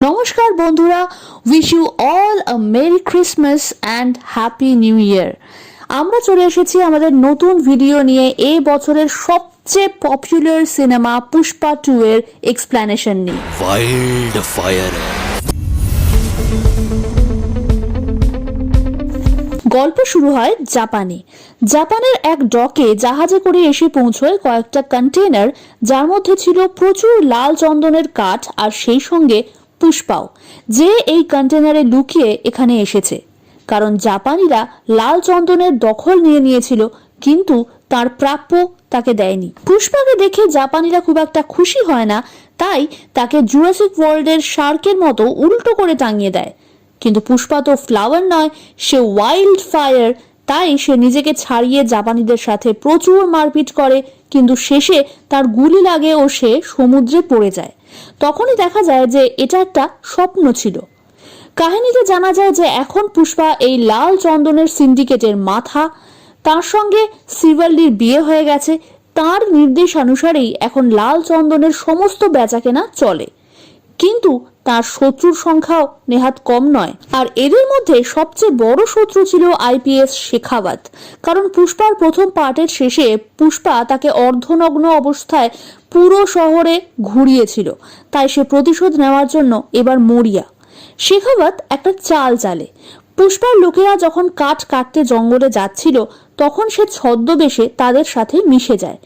নমস্কার বন্ধুরা, wish you all a merry Christmas and happy new year. আমরা চলে এসেছি আমাদের নতুন ভিডিও নিয়ে এই বছরের সবচেয়ে পপুলার সিনেমা পুষ্পা 2 এর এক্সপ্লেনেশন নিয়ে। Wild fire. গল্প শুরু হয় জাপানের এক ডকে জাহাজে করে এসে পৌঁছয় কয়েকটা কন্টেনার, যার মধ্যে ছিল প্রচুর লাল চন্দনের কাঠ আর সেই সঙ্গে পুষ্পাও, যে এই কন্টেনারে লুকিয়ে এখানে এসেছে। কারণ জাপানিরা লাল চন্দনের দখল নিয়ে নিয়েছিল, কিন্তু তার প্রাপ্য তাকে দেয়নি। পুষ্পাকে দেখে জাপানিরা খুব একটা খুশি হয় না, তাই তাকে জুরাসিক ওয়ার্ল্ডের শার্কের মতো উল্টো করে টাঙিয়ে দেয়। কিন্তু পুষ্পা তো ফ্লাওয়ার নয়, সে ওয়াইল্ড ফায়ার, তাই সে নিজেকে ছাড়িয়ে জাপানিদের সাথে প্রচুর মারপিট করে, কিন্তু শেষে তার গুলি লাগে ও সে সমুদ্রে পড়ে যায়। তখনই দেখা যায় যে এটা একটা স্বপ্ন ছিল। কাহিনীতে জানা যায় যে এখন পুষ্পা এই লাল চন্দনের সিন্ডিকেটের মাথা, তার সঙ্গে শ্রীবল্লীর বিয়ে হয়ে গেছে, তার নির্দেশানুসারেই এখন লাল চন্দনের সমস্ত বেচাকেনা চলে। কিন্তু তার শত্রুর সংখ্যাও নেহাত কম নয়, আর এদের মধ্যে সবচেয়ে বড় শত্রু ছিল আইপিএস শেখাওয়াত। কারণ পুষ্পার প্রথম পার্টের শেষে পুষ্পা তাকে অর্ধনগ্ন অবস্থায় পুরো শহরে ঘুরিয়েছিল, তাই সে প্রতিশোধ নেওয়ার জন্য এবার মরিয়া। শেখাওয়াত একটা চাল চালে। পুষ্পার লোকেরা যখন কাঠ কাটতে জঙ্গলে যাচ্ছিল, তখন সে ছদ্মবেশে তাদের সাথে মিশে যায়।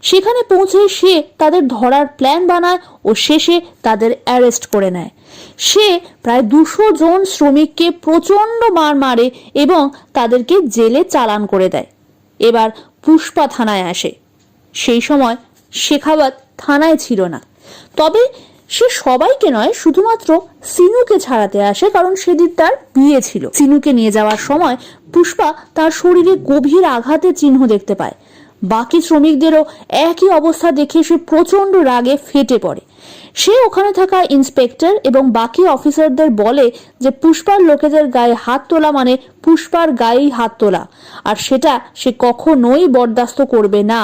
সেখানে পৌঁছে সে তাদের ধরার প্ল্যান বানায় ও শেষে তাদের অ্যারেস্ট করে নেয়। সে প্রায় 200 জন শ্রমিককে প্রচন্ড মার মারে এবং তাদেরকে জেলে চালান করে দেয়। এবার পুষ্পা থানায় আসে। সেই সময় শেখাওয়াত থানায় ছিল না, তবে সে সবাইকে নয়, শুধুমাত্র সিনুকে ছাড়াতে আসে, কারণ সেদিন তার বিয়ে ছিল। সিনুকে নিয়ে যাওয়ার সময় পুষ্পা তার শরীরে গভীর আঘাতের চিহ্ন দেখতে পায়। বাকি শ্রমিকদেরও একই অবস্থা দেখে সে প্রচন্ড রাগে ফেটে পড়ে। সে ওখানে থাকা ইন্সপেক্টর এবং বাকি অফিসারদের বলে যে পুষ্পার লোকেদের গায়ে হাত তোলা মানে পুষ্পার গায়েই হাত তোলা, আর সেটা সে কখনোই বরদাস্ত করবে না।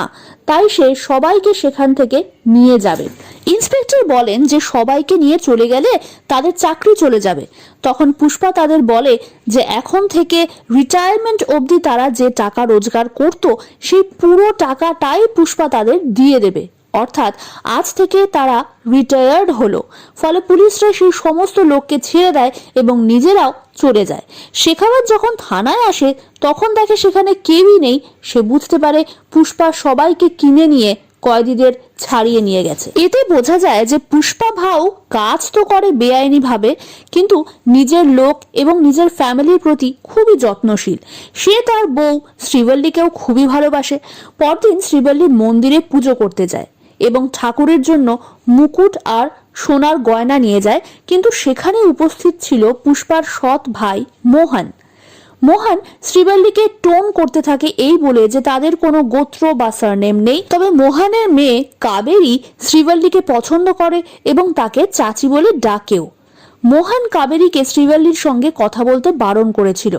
তাই সে সবাইকে সেখান থেকে নিয়ে যাবে। ইন্সপেক্টর বলেন যে সবাইকে নিয়ে চলে গেলে তাদের চাকরি চলে যাবে। তখন পুষ্পা তাদের বলে যে এখন থেকে রিটায়ারমেন্ট অবধি তারা যে টাকা রোজগার করত, সেই পুরো টাকাটাই পুষ্পা তাদের দিয়ে দেবে। অর্থাৎ আজ থেকে তারা রিটায়ার্ড হলো। ফলে পুলিশরা সেই সমস্ত লোককে ছেড়ে দেয় এবং নিজেরাও চলে যায়। শেখাওয়াত যখন থানায় আসে, তখন দেখে সেখানে কেউই নেই। সে বুঝতে পারে পুষ্পা সবাইকে কিনে নিয়ে কয়েদিদের ছাড়িয়ে নিয়ে গেছে। এতে বোঝা যায় যে পুষ্পা ভাও কাজ তো করে বেআইনি ভাবে, কিন্তু নিজের লোক এবং নিজের ফ্যামিলির প্রতি খুবই যত্নশীল। সে তার বউ শ্রীবল্লীকেও খুবই ভালোবাসে। পরদিন শ্রীবল্লী মন্দিরে পুজো করতে যায় এবং ঠাকুরের জন্য মুকুট আর সোনার গয়না নিয়ে যায়, কিন্তু সেখানে উপস্থিত ছিল পুষ্পার সৎ ভাই মোহন। শ্রীবল্লীকে টোন করতে থাকে এই বলে যে তাদের কোনো গোত্র বা সারনেম নেই, তবে মোহনের মেয়ে কাবেরী শ্রীবল্লীকে পছন্দ করে এবং তাকে চাচি বলে ডাকেও। মোহন কাবেরীকে শ্রীবল্লীর সঙ্গে কথা বলতে বারণ করেছিল।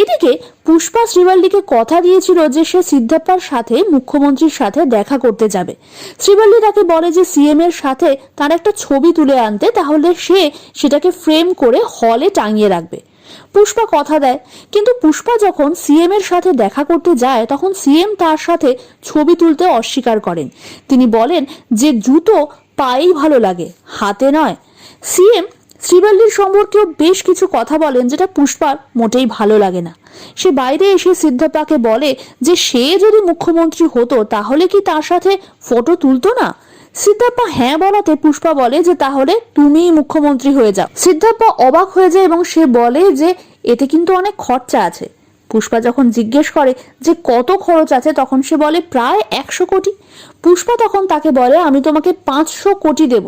এদিকে পুষ্পা শ্রীবল্লীকে কথা দিয়েছিল যে সে সিদ্ধাপ্পার সাথে, মুখ্যমন্ত্রীর সাথে দেখা করতে যাবে। শ্রীবল্লী তাকে বলে যে সিএম এর সাথে তার একটা ছবি তুলে আনতে, তাহলে সে সেটাকে ফ্রেম করে হলে টাঙিয়ে রাখবে। পুষ্পা কথা দেয়, কিন্তু পুষ্পা যখন সিএম এর সাথে দেখা করতে যায়, তখন সিএম তার সাথে ছবি তুলতে অস্বীকার করেন। তিনি বলেন যে জুতো পায়েই ভালো লাগে, হাতে নয়। সিএম শ্রীবল্লীর সম্পর্কেও বেশ কিছু কথা বলেন, যেটা পুষ্পার মোটেই ভালো লাগে না। সে বাইরে এসে সিদ্ধাপ্পাকে বলে যে সে যদি মুখ্যমন্ত্রী হতো তাহলে কি তার সাথে ফটো তুলতো না। সিদ্ধাপ্পা হ্যাঁ বলাতে পুষ্পা বলে যে তাহলে তুমিই মুখ্যমন্ত্রী হয়ে যাও। সিদ্ধাপ্পা অবাক হয়ে যায় এবং সে বলে যে এতে কিন্তু অনেক খরচা আছে। পুষ্পা যখন জিজ্ঞেস করে যে কত খরচ আছে, তখন সে বলে প্রায় 100 কোটি। পুষ্পা তখন তাকে বলে আমি তোমাকে 500 কোটি দেব,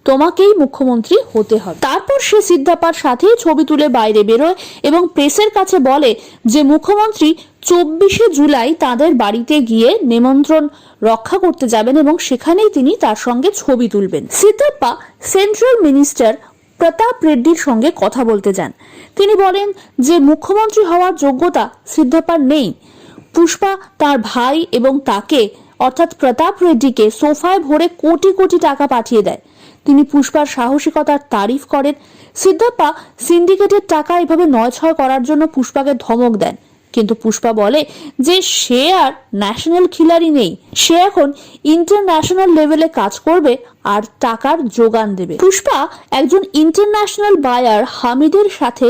তোমাকেই মুখ্যমন্ত্রী হতে হবে। তারপর সে সিদ্ধাপ্পার সাথে ছবি তুলে বাইরে বেরোয় এবং প্রেসের কাছে বলে যে মুখ্যমন্ত্রী 24শে জুলাই তাদের বাড়িতে গিয়ে নিমন্ত্রণ রক্ষা করতে যাবেন এবং সেখানেই তিনি তার সঙ্গে ছবি তুলবেন। সিদ্ধাপ্পা সেন্ট্রাল মিনিস্টার প্রতাপ রেড্ডির সঙ্গে কথা বলতে যান। তিনি বলেন যে মুখ্যমন্ত্রী হওয়ার যোগ্যতা সিদ্ধাপ্পার নেই। পুষ্পা তার ভাই এবং তাকে অর্থাৎ প্রতাপ রেড্ডিকে সোফায় ভরে কোটি কোটি টাকা পাঠিয়ে দেয়। তিনি পুষ্পার সাহসিকতার তারিফ করেন। সিদ্ধাপ্পা সিন্ডিকেটের টাকা এভাবে নয়ছয় করার জন্য পুষ্পাকে ধমক দেন, কিন্তু পুষ্পা বলে যে সে আর ন্যাশনাল খিলাড়ি নেই, সে এখন ইন্টারন্যাশনাল লেভেলে কাজ করবে আর টাকার যোগান দেবে। পুষ্পা একজন ইন্টারন্যাশনাল বায়ার হামিদের সাথে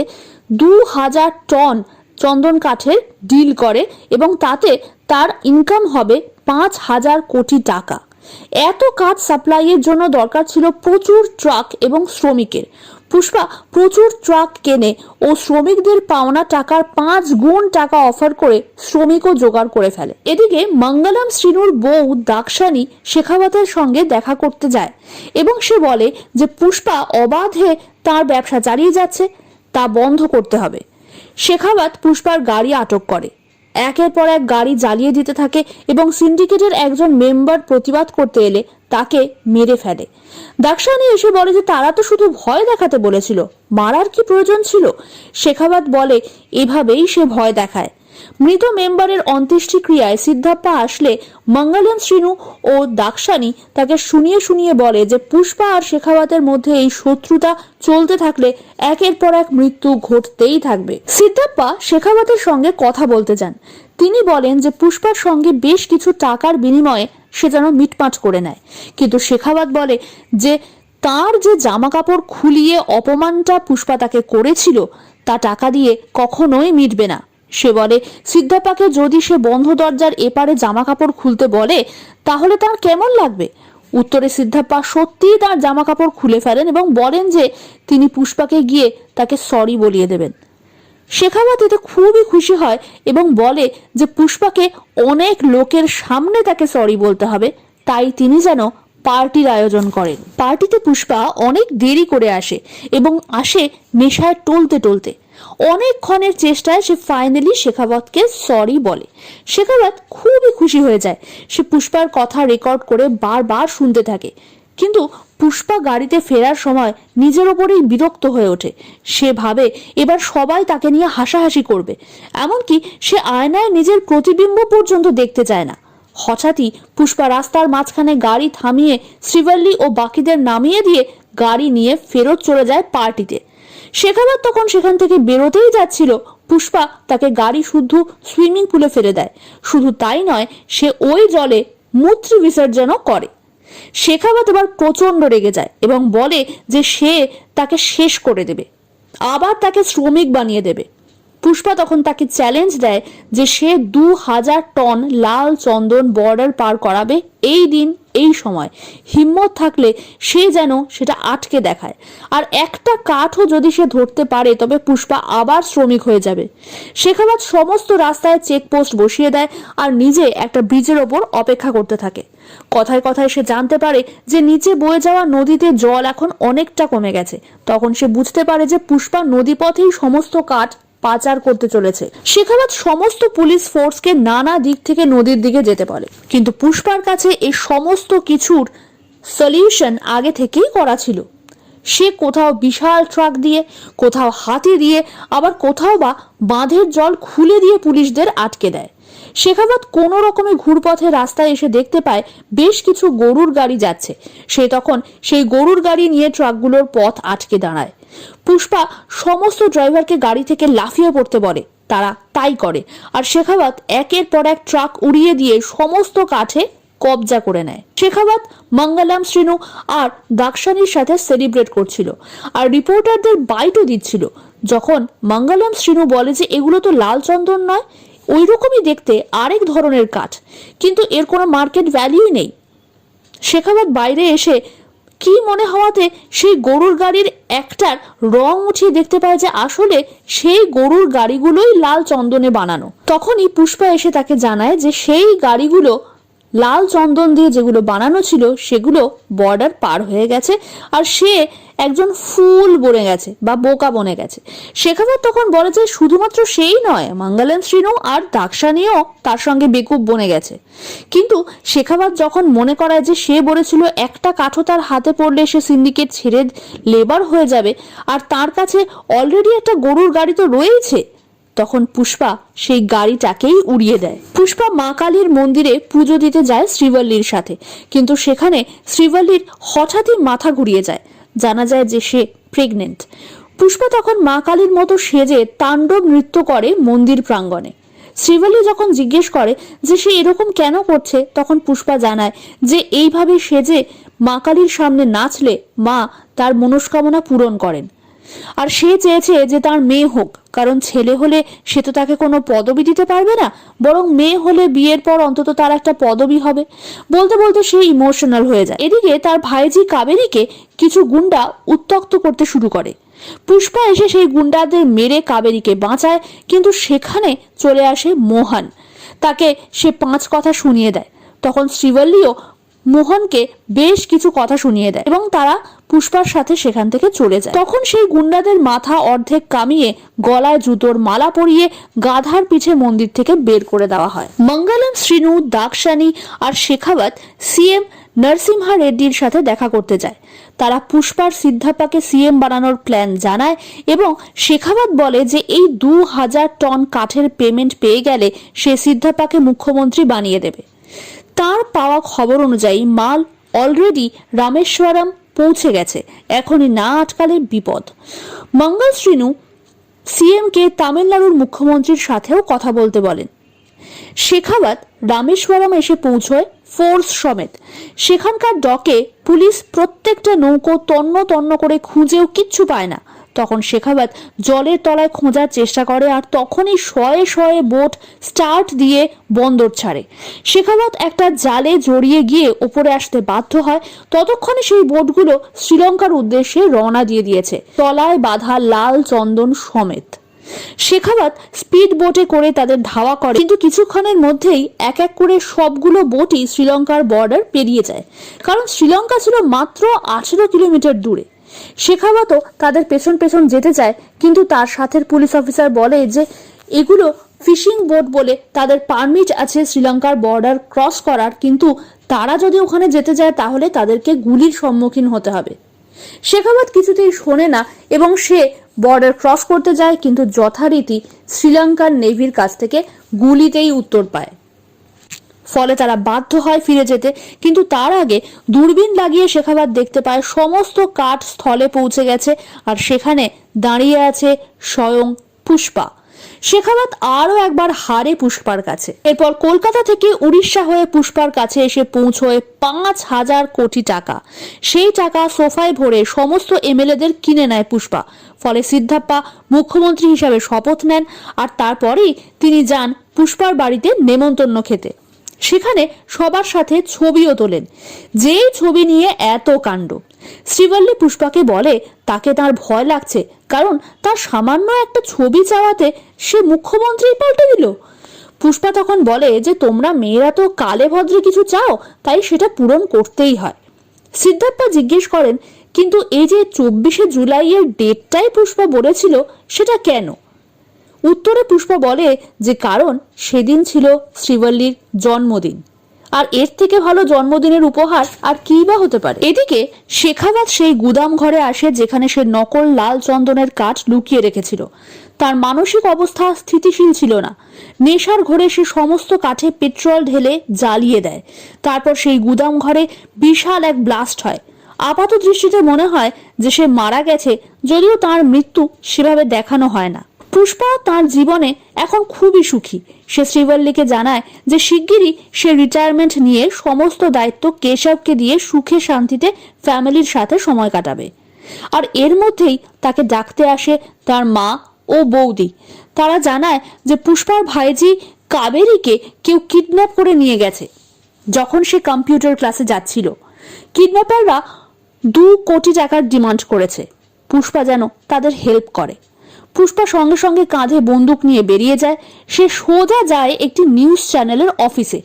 2000 টন চন্দন কাঠের ডিল করে এবং তাতে তার ইনকাম হবে 5000 কোটি টাকা। এত কাঠ সাপ্লাইয়ের জন্য দরকার ছিল প্রচুর ট্রাক এবং শ্রমিকের। পুষ্পা প্রচুর ট্রাক কেনে ও শ্রমিকদের পাওনা টাকার 5 গুণ টাকা অফার করে শ্রমিকও জোগাড় করে ফেলে। এদিকে মঙ্গলম শ্রীনুর বউ দাক্ষাণী শেখাবতের সঙ্গে দেখা করতে যায় এবং সে বলে যে পুষ্পা অবাধে তার ব্যবসা চালিয়ে যাচ্ছে, তা বন্ধ করতে হবে। শেখাবত পুষ্পার গাড়ি আটক করে, একের পর এক গাড়ি জ্বালিয়ে দিতে থাকে এবং সিন্ডিকেটের একজন মেম্বার প্রতিবাদ করতে এলে তাকে মেরে ফেলে। দাক্ষাণী এসে বলে যে তারা তো শুধু ভয় দেখাতে বলেছিল, মারার কি প্রয়োজন ছিল? শেখাবত বলে এভাবেই সে ভয় দেখায়। মৃত মেম্বারের অন্ত্যেষ্টিক্রিয়ায় সিদ্ধাপ্পা আসলে মঙ্গলম শ্রীনু ও দাক্ষাণী তাকে শুনিয়ে শুনিয়ে বলে যে পুষ্পা আর শেখাবতের মধ্যে এই শত্রুতা চলতে থাকলে একের পর এক মৃত্যু ঘটতেই থাকবে। সিদ্ধাপ্পা শেখাবতের সঙ্গে কথা বলতে যান। তিনি বলেন যে পুষ্পার সঙ্গে বেশ কিছু টাকার বিনিময়ে সে যেন মিটমাট করে নেয়, কিন্তু শেখাবত বলে যে তার যে জামা কাপড় খুলিয়ে অপমানটা পুষ্পা তাকে করেছিল তা টাকা দিয়ে কখনোই মিটবে না। সে বলে সিদ্ধাপ্পাকে যদি সে বন্ধ দরজার এপারে জামা কাপড় খুলতে বলে তাহলে তার কেমন লাগবে। উত্তরে সিদ্ধাপ্পা সত্যিই তার জামা কাপড় খুলে ফেলেন এবং বলেন যে তিনি পুষ্পাকে গিয়ে তাকে সরি বলিয়ে দেবেন। শেখাবত এতে খুবই খুশি হয় এবং বলে যে পুষ্পাকে অনেক লোকের সামনে তাকে সরি বলতে হবে, তাই তিনি যেন পার্টির আয়োজন করেন। পার্টিতে পুষ্পা অনেক দেরি করে আসে এবং আসে নেশায় টলতে টলতে। অনেকক্ষণের চেষ্টায় সে ফাইনালি শেখাবতকে সরি বলে। শেখাবত খুবই খুশি হয়ে যায়। সে পুষ্পার কথা রেকর্ড করে বারবার শুনতে থাকে, কিন্তু পুষ্পা গাড়িতে ফেরার সময় নিজের ওপরেই বিরক্ত হয়ে ওঠে। সে ভাবে এবার সবাই তাকে নিয়ে হাসাহাসি করবে, এমনকি সে আয়নায় নিজের প্রতিবিম্ব পর্যন্ত দেখতে চায় না। হঠাৎই পুষ্পা রাস্তার মাঝখানে গাড়ি থামিয়ে শ্রীবল্লী ও বাকিদের নামিয়ে দিয়ে গাড়ি নিয়ে ফেরত চলে যায় পার্টিতে। শেখাবত তখন সেখান থেকে বেরোতেই যাচ্ছিল, পুষ্পা তাকে গাড়ি শুদ্ধ সুইমিং পুলে ফেলে দেয়। শুধু তাই নয়, সে ওই জলে মূত্র বিসর্জনও করে। শেখাবত এবার প্রচন্ড রেগে যায় এবং বলে যে সে তাকে শেষ করে দেবে, আবার তাকে শ্রমিক বানিয়ে দেবে। পুষ্পা তখন তাকে চ্যালেঞ্জ দেয় যে সে 2000 টন লাল চন্দন বর্ডার পার করাবে এই দিন এই সময়। হিম্মত থাকলে সে যেন সেটা আটকে দেখায়, আর একটা কাঠও যদি সে ধরতে পারে তবে পুষ্পা আবার শ্রমিক হয়ে যাবে। শেখাবত সমস্ত রাস্তায় চেকপোস্ট বসিয়ে দেয় আর নিজে একটা ব্রিজের ওপর অপেক্ষা করতে থাকে। কথায় কথায় সে জানতে পারে যে নিচে বয়ে যাওয়া নদীতে জল এখন অনেকটা কমে গেছে। তখন সে বুঝতে পারে যে পুষ্পা নদীপথেই সমস্ত কাঠ পাচার করতে চলেছে। শেখাবত সমস্ত পুলিশ ফোর্সকে নানা দিক থেকে নদীর দিকে যেতে বলে, কিন্তু পুষ্পার কাছে এই সমস্ত কিছুর সলিউশন আগে থেকেই করা ছিল। সে কোথাও বিশাল ট্রাক দিয়ে, কোথাও হাতি দিয়ে, আবার কোথাও বা বাঁধের জল খুলে দিয়ে পুলিশদের আটকে দেয়। শেখাবত কোনো রকমে ঘুরপথে রাস্তায় এসে দেখতে পায় বেশ কিছু গরুর গাড়ি যাচ্ছে। সে তখন সেই গরুর গাড়ি নিয়ে ট্রাকগুলোর পথ আটকে দাঁড়ায়। পুষ্পা সমস্ত ড্রাইভারকে গাড়ি থেকে লাফিয়ে পড়তে বলে, তারা তাই করে, আর শেখাবত একের পর এক ট্রাক উড়িয়ে দিয়ে সমস্ত কাঠে কবজা করে নেয়। শেখাবত মঙ্গলম শ্রীনু আর দাক্ষাণীর সাথে সেলিব্রেট করছিল আর রিপোর্টারদের বাইটও দিচ্ছিল। যখন মঙ্গলম শ্রীনু বলে যে এগুলো তো লাল চন্দন নয়, ওই রকমই দেখতে আরেক ধরনের কাঠ, কিন্তু এর কোনো মার্কেট ভ্যালুই নেই। শেখাবত বাইরে এসে কি মনে হওয়াতে সেই গরুর গাড়ির একটার রং উঠিয়ে দেখতে পায় যে আসলে সেই গরুর গাড়িগুলোই লাল চন্দনে বানানো। তখনই পুষ্পা এসে তাকে জানায় যে সেই গাড়িগুলো লাল চন্দন দিয়ে যেগুলো বানানো ছিল সেগুলো বর্ডার পার হয়ে গেছে আর সে একজন ফুল বনে গেছে বা বোকা বনে গেছে। শেখাবত তখন বলে যে শুধুমাত্র সেই নয়, মঙ্গলম শ্রীনু আর দাক্ষাণীও তার সঙ্গে বেকুব বনে গেছে। কিন্তু শেখাবত যখন মনে করায় যে সে বলেছিল একটা কাঠও তার হাতে পড়লে সে সিন্ডিকেট ছেড়ে লেবার হয়ে যাবে, আর তার কাছে অলরেডি একটা গরুর গাড়ি তো রয়েছে, তখন পুষ্পা সেই গাড়িটাকেই উড়িয়ে দেয়। পুষ্পা মা কালীর মন্দিরে পুজো দিতে যায় শ্রীবল্লীর সাথে, কিন্তু সেখানে শ্রীবল্লীর হঠাৎই মাথা ঘুরিয়ে যায়। জানা যায় যে সে প্রেগনেন্ট। পুষ্পা তখন মা কালীর মতো সেজে তাণ্ডব নৃত্য করে মন্দির প্রাঙ্গণে। শ্রীবল্লী যখন জিজ্ঞেস করে যে সে এরকম কেন করছে, তখন পুষ্পা জানায় যে এইভাবে সেজে মা কালীর সামনে নাচলে মা তার মনস্কামনা পূরণ করেন। আর সে চেয়েছে যে তার মেয়ে হোক, কারণ ছেলে হলে সে তো তাকে কোনো পদবি দিতে পারবে না, বরং মেয়ে হলে বিয়ের পর অন্তত তার একটা পদবি হবে। বলতে বলতে সে ইমোশনাল হয়ে যায়। এদিকে তার ভাইজি কাবেরীকে কিছু গুন্ডা উত্ত্যক্ত করতে শুরু করে। পুষ্পা এসে সেই গুন্ডাদের মেরে কাবেরীকে বাঁচায়, কিন্তু সেখানে চলে আসে মোহন। তাকে সে 5 কথা শুনিয়ে দেয়। তখন শ্রীবল্লীও মোহনকে বেশ কিছু কথা শুনিয়ে দেয় এবং তারা পুষ্পার সাথে সেখান থেকে চলে যায়। তখন সেই গুন্ডাদের মাথা অর্ধেক কামিয়ে গলায় জুতোর মালা পরিয়ে গাধার পিঠে মন্দির থেকে বের করে দেওয়া হয়। মঙ্গলম, শ্রীনু, দাক্ষাণী আর শেখাবত সিএম নরসিংহা রেড্ডির সাথে দেখা করতে যায়। তারা পুষ্পার সিদ্ধাপ্পাকে সিএম বানানোর প্ল্যান জানায় এবং শেখাবত বলে যে এই 2000 টন কাঠের পেমেন্ট পেয়ে গেলে সে সিদ্ধাপ্পাকে মুখ্যমন্ত্রী বানিয়ে দেবে। তার পাওয়া খবর অনুযায়ী মাল অলরেডি রামেশ্বরম পৌঁছে গেছে, এখনই না আটকালে বিপদ। মঙ্গল শ্রীনু সিএমকে তামিলনাড়ুর মুখ্যমন্ত্রীর সাথেও কথা বলতে বলেন। শেখাবত রামেশ্বরম এসে পৌঁছয় ফোর্স সমেত। সেখানকার ডকে পুলিশ প্রত্যেকটা নৌকো তন্ন তন্ন করে খুঁজেও কিচ্ছু পায় না। তখন শেখাবত জলের তলায় খোঁজার চেষ্টা করে, আর তখনই শয়ে শয়ে বোট স্টার্ট দিয়ে বন্দর ছাড়ে। শেখাবত একটা জালে জড়িয়ে গিয়ে ওপরে আসতে বাধ্য হয়। ততক্ষণে সেই বোটগুলো শ্রীলঙ্কার উদ্দেশ্যে রওনা দিয়ে দিয়েছে, তলায় বাঁধা লাল চন্দন সমেত। শেখাবত স্পিড বোটে করে তাদের ধাওয়া করে, কিন্তু কিছুক্ষণের মধ্যেই এক এক করে সবগুলো বোটই শ্রীলঙ্কার বর্ডার পেরিয়ে যায়, কারণ শ্রীলঙ্কা ছিল মাত্র 18 কিলোমিটার দূরে। শেখাবতও তাদের পেছন পেছন যেতে চায়, কিন্তু তার সাথের পুলিশ অফিসার বলে যে এগুলো ফিশিং বোট বলে তাদের পারমিট আছে শ্রীলঙ্কার বর্ডার ক্রস করার, কিন্তু তারা যদি ওখানে যেতে যায় তাহলে তাদেরকে গুলির সম্মুখীন হতে হবে। শেখাবত কিছুতেই শোনে না এবং সে বর্ডার ক্রস করতে যায়, কিন্তু যথারীতি শ্রীলঙ্কার নেভির কাছ থেকে গুলিতেই উত্তর পায়। ফলে তারা বাধ্য হয় ফিরে যেতে, কিন্তু তার আগে দূরবীন লাগিয়ে শেখাবত দেখতে পায় সমস্ত কাঠ স্থলে পৌঁছে গেছে, আর সেখানে দাঁড়িয়ে আছে স্বয়ং পুষ্পা। শেখাবত আরও একবার হারে পুষ্পার কাছে। এরপর কলকাতা থেকে উড়িষ্যা হয়ে পুষ্পার কাছে এসে পৌঁছয় 5000 কোটি টাকা। সেই টাকা সোফায় ভরে সমস্ত এমএলএদের কিনে নেয় পুষ্পা। ফলে সিদ্ধাপ্পা মুখ্যমন্ত্রী হিসাবে শপথ নেন, আর তারপরেই তিনি যান পুষ্পার বাড়িতে নেমন্তন্ন খেতে। সেখানে সবার সাথে ছবিও তোলেন। যেই ছবি নিয়ে এত কাণ্ড। শ্রীবল্লী পুষ্পাকে বলে তাকে তার ভয় লাগছে, কারণ তার সামান্য একটা ছবি চাওয়াতে সে মুখ্যমন্ত্রী পাল্টে দিল। পুষ্পা তখন বলে যে তোমরা মেয়েরা তো কালে ভদ্রে কিছু চাও, তাই সেটা পূরণ করতেই হয়। সিদ্ধাপ্পা জিজ্ঞেস করেন, কিন্তু এই যে 24শে জুলাইয়ের ডেটটাই পুষ্পা বলেছিল, সেটা কেন? উত্তরে পুষ্পা বলে যে কারণ সেদিন ছিল শ্রীবল্লীর জন্মদিন, আর এর থেকে ভালো জন্মদিনের উপহার আর কি বা হতে পারে। এদিকে শেখাবত সেই গুদাম ঘরে আসে যেখানে সে নকল লাল চন্দনের কাঠ লুকিয়ে রেখেছিল। তার মানসিক অবস্থা স্থিতিশীল ছিল না। নেশার ঘরে সে সমস্ত কাঠে পেট্রোল ঢেলে জ্বালিয়ে দেয়। তারপর সেই গুদাম ঘরে বিশাল এক ব্লাস্ট হয়। আপাত দৃষ্টিতে মনে হয় যে সে মারা গেছে, যদিও তার মৃত্যু সেভাবে দেখানো হয় না। পুষ্পা তার জীবনে এখন খুবই সুখী। সে শ্রীবল্লীকে জানায় যে শিগগিরই সে রিটায়ারমেন্ট নিয়ে সমস্ত দায়িত্ব কেশবকে দিয়ে সুখে শান্তিতে ফ্যামিলির সাথে সময় কাটাবে। আর এর মধ্যেই তাকে ডাকতে আসে তার মা ও বৌদি। তারা জানায় যে পুষ্পার ভাইজি কাবেরীকে কেউ কিডন্যাপ করে নিয়ে গেছে যখন সে কম্পিউটার ক্লাসে যাচ্ছিল। কিডন্যাপাররা 2 কোটি টাকার ডিমান্ড করেছে। পুষ্পা যেন তাদের হেল্প করে। পুষ্পা সঙ্গে সঙ্গে কাঁধে বন্দুক নিয়ে বেরিয়ে যায়। সে সোজা যায় একটি নিউজ চ্যানেলের অফিসে।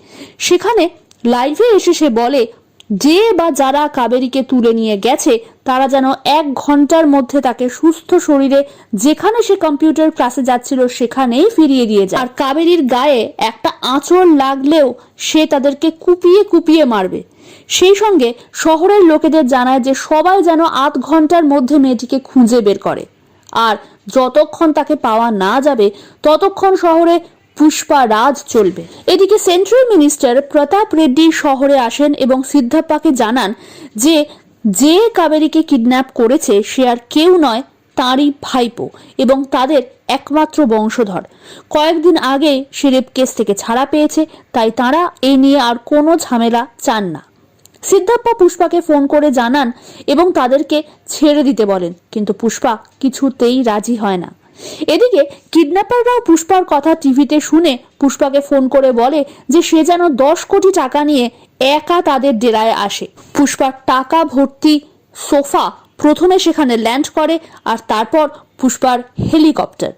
সেখানে লাইভে এসে সে বলে যে বা যারা কাবেরীকে তুলে নিয়ে গেছে তারা যেন 1 ঘন্টার মধ্যে তাকে সুস্থ শরীরে যেখানে সে কম্পিউটার ক্লাসে যাচ্ছিল সেখানেই ফিরিয়ে দিয়ে যায়। আর কাবেরীর গায়ে একটা আঁচড় লাগলেও সে তাদেরকে কুপিয়ে কুপিয়ে মারবে। সেই সঙ্গে শহরের লোকেদের জানায় যে সবাই যেন 8 ঘন্টার মধ্যে মেয়েটিকে খুঁজে বের করে। আর যতক্ষণ তাকে পাওয়া না যাবে ততক্ষণ শহরে পুষ্পা রাজ চলবে। এদিকে সেন্ট্রাল মিনিস্টার প্রতাপ রেড্ডি শহরে আসেন এবং সিদ্ধাপ্পাকে জানান যে কাবেরীকে কিডন্যাপ করেছে সে আর কেউ নয়, তাঁরই ভাইপো এবং তাদের একমাত্র বংশধর। কয়েকদিন আগে সে রেপ কেস থেকে ছাড়া পেয়েছে, তাই তাঁরা এই নিয়ে আর কোনো ঝামেলা চান না। সিদ্ধাপ্পা পুষ্পাকে ফোন করে জানান এবং তাদেরকে ছেড়ে দিতে বলেন, কিন্তু পুষ্পা কিছুতেই রাজি হয় না। এদিকে কিডন্যাপাররাও পুষ্পার কথা টিভিতে শুনে পুষ্পাকে ফোন করে বলে যে সে যেন 10 কোটি টাকা নিয়ে একা তাদের ডেরায় আসে। পুষ্পার টাকা ভর্তি সোফা প্রথমে সেখানে ল্যান্ড করে আর তারপর পুষ্পার হেলিকপ্টার।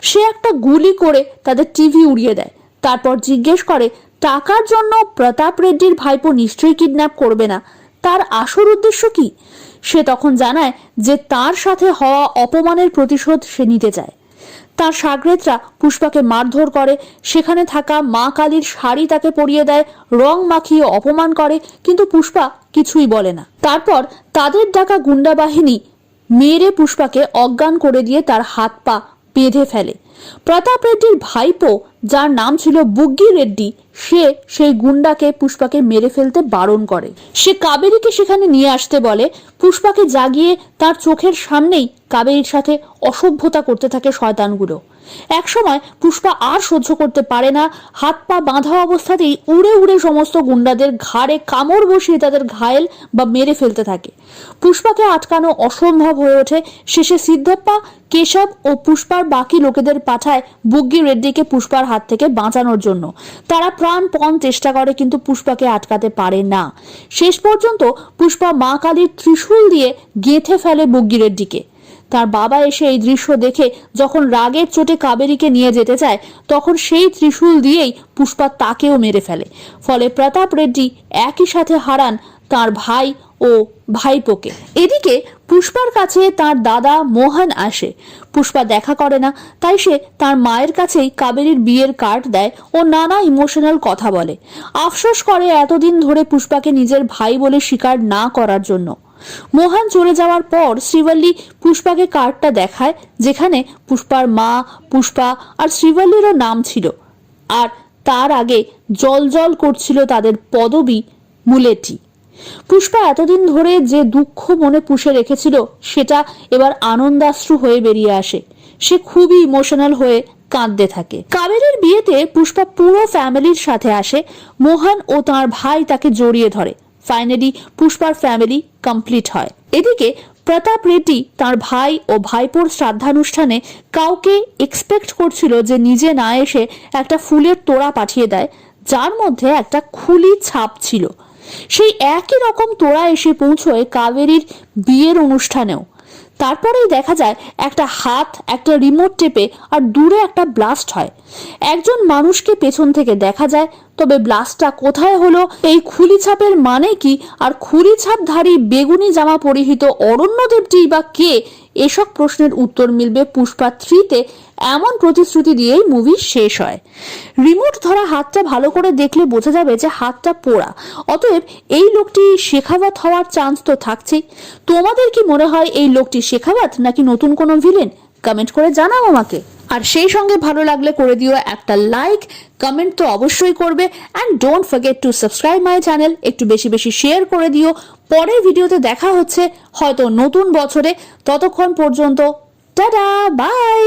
সে একটা গুলি করে তাদের টিভি উড়িয়ে দেয়। তারপর জিজ্ঞেস করে টাকার জন্য প্রতাপ রেড্ডির ভাইপো নিশ্চয়ই কিডন্যাপ করবে না, তার আসল উদ্দেশ্য কি? সে তখন জানায় যে তার সাথে হওয়া অপমানের প্রতিশোধ সে নিতে চায়। তার সাগরেদরা পুষ্পাকে মারধর করে, সেখানে থাকা মা কালীর শাড়ি তাকে পরিয়ে দেয়, রং মাখিয়ে অপমান করে, কিন্তু পুষ্পা কিছুই বলে না। তারপর তাদের ডাকা গুন্ডা বাহিনী মেরে পুষ্পাকে অজ্ঞান করে দিয়ে তার হাত পা বেঁধে ফেলে। প্রতাপ রেড্ডির ভাইপো, যার নাম ছিল বুগ্গি রেড্ডি, সে সেই গুন্ডাকে পুষ্পাকে মেরে ফেলতে বারণ করে। সে কাবেরীকে সেখানে নিয়ে আসতে বলে। পুষ্পাকে জাগিয়ে তার চোখের সামনেই কাবেরীর সাথে অসভ্যতা করতে থাকে শয়তানগুলো। একসময় পুষ্পা আর সহ্য করতে পারে না, হাত পা বাঁধা অবস্থাতেই উড়ে উড়ে সমস্ত গুন্ডাদের ঘাড়ে কামড় বসিয়ে তাদের ঘায়েল বা মেরে ফেলতে থাকে। পুষ্পাকে আটকানো অসম্ভব হয়ে ওঠে। শেষে সিদ্ধাপ্পা, কেশব ও পুষ্পার বাকি লোকেদের পাঠায় বুগ্গি রেড্ডিকে পুষ্পার হাত থেকে বাঁচানোর জন্য। তারা প্রাণপণ চেষ্টা করে, কিন্তু পুষ্পাকে আটকাতে পারে না। শেষ পর্যন্ত পুষ্পা মা কালীর ত্রিশূল দিয়ে গেঁথে ফেলে বুগ্গি রেড্ডিকে। তার বাবা এসে এই দৃশ্য দেখে যখন রাগের চোটে কাবেরীকে নিয়ে যেতে চায়, তখন সেই ত্রিশূল দিয়েই পুষ্পা তাকেও মেরে ফেলে। ফলে প্রতাপ রেড্ডি একই সাথে হারান তার ভাই ও ভাইপোকে। এদিকে পুষ্পার কাছে তার দাদা মোহন আসে। পুষ্পা দেখা করে না, তাই সে তার মায়ের কাছেই কাবেরীর বিয়ের কার্ড দেয় ও নানা ইমোশনাল কথা বলে। আফসোস করে এতদিন ধরে পুষ্পাকে নিজের ভাই বলে স্বীকার না করার জন্য। মোহন চলে যাওয়ার পর শ্রীবল্লী পুষ্পাকে কার্ডটা দেখায়, যেখানে পুষ্পার মা, পুষ্পা আর শ্রীবল্লীরও নাম ছিল। আর তার আগে জল করছিল তাদের পদবী মুলেটি। পুষ্পা এতদিন ধরে যে দুঃখ মনে পুষে রেখেছিল সেটা এবার আনন্দাশ্রু হয়ে বেরিয়ে আসে। সে খুবই ইমোশনাল হয়ে কাঁদতে থাকে। কাবেরীর বিয়েতে পুষ্পা পুরো ফ্যামিলির সাথে আসে। মোহন ও তার ভাই তাকে জড়িয়ে ধরে। ফাইনালি পুষ্পার ফ্যামিলি কমপ্লিট হয়। এদিকে প্রতাপ রেড্ডি তার ভাই ও ভাইপোর শ্রাদ্ধানুষ্ঠানে কাউকে এক্সপেক্ট করছিল যে নিজে না এসে একটা ফুলের তোড়া পাঠিয়ে দেয়, যার মধ্যে একটা খুলি ছাপ ছিল। সেই একই রকম তোড়া এসে পৌঁছয় কাবেরীর বিয়ের অনুষ্ঠানেও। তারপরেই দেখা যায় একটা হাত একটা রিমোট টেপে আর দূরে একটা ব্লাস্ট হয়। একজন মানুষকে পেছন থেকে দেখা যায়, তবে ব্লাস্টটা কোথায় হলো, এই খুলি ছাপের মানে কি, আর খুলি ছাপধারী বেগুনি জামা পরিহিত অরণ্যদেবটি বা কে, এসব প্রশ্নের উত্তর মিলবে পুষ্পা 3-তে, এমন প্রতিশ্রুতি দিয়েই মুভি শেষ হয়। রিমোট ধরা হাতটা ভালো করে দেখলে বোঝা যাবে যে হাতটা পোড়া। অতএব এই লোকটি শেখাওয়াত হওয়ার চান্স তো থাকছেই। তোমাদের কি মনে হয় এই লোকটি শেখাওয়াত নাকি নতুন কোনো ভিলেন? কমেন্ট করে জানাও আমাকে। আর সেই সঙ্গে ভালো লাগলে করে দিও একটা লাইক, কমেন্ট তো অবশ্যই করবে, and don't forget to subscribe my channel. একটু বেশি বেশি শেয়ার করে দিও। পরের ভিডিওতে দেখা হচ্ছে হয়তো নতুন বছরে। ততক্ষণ পর্যন্ত টাটা, বাই।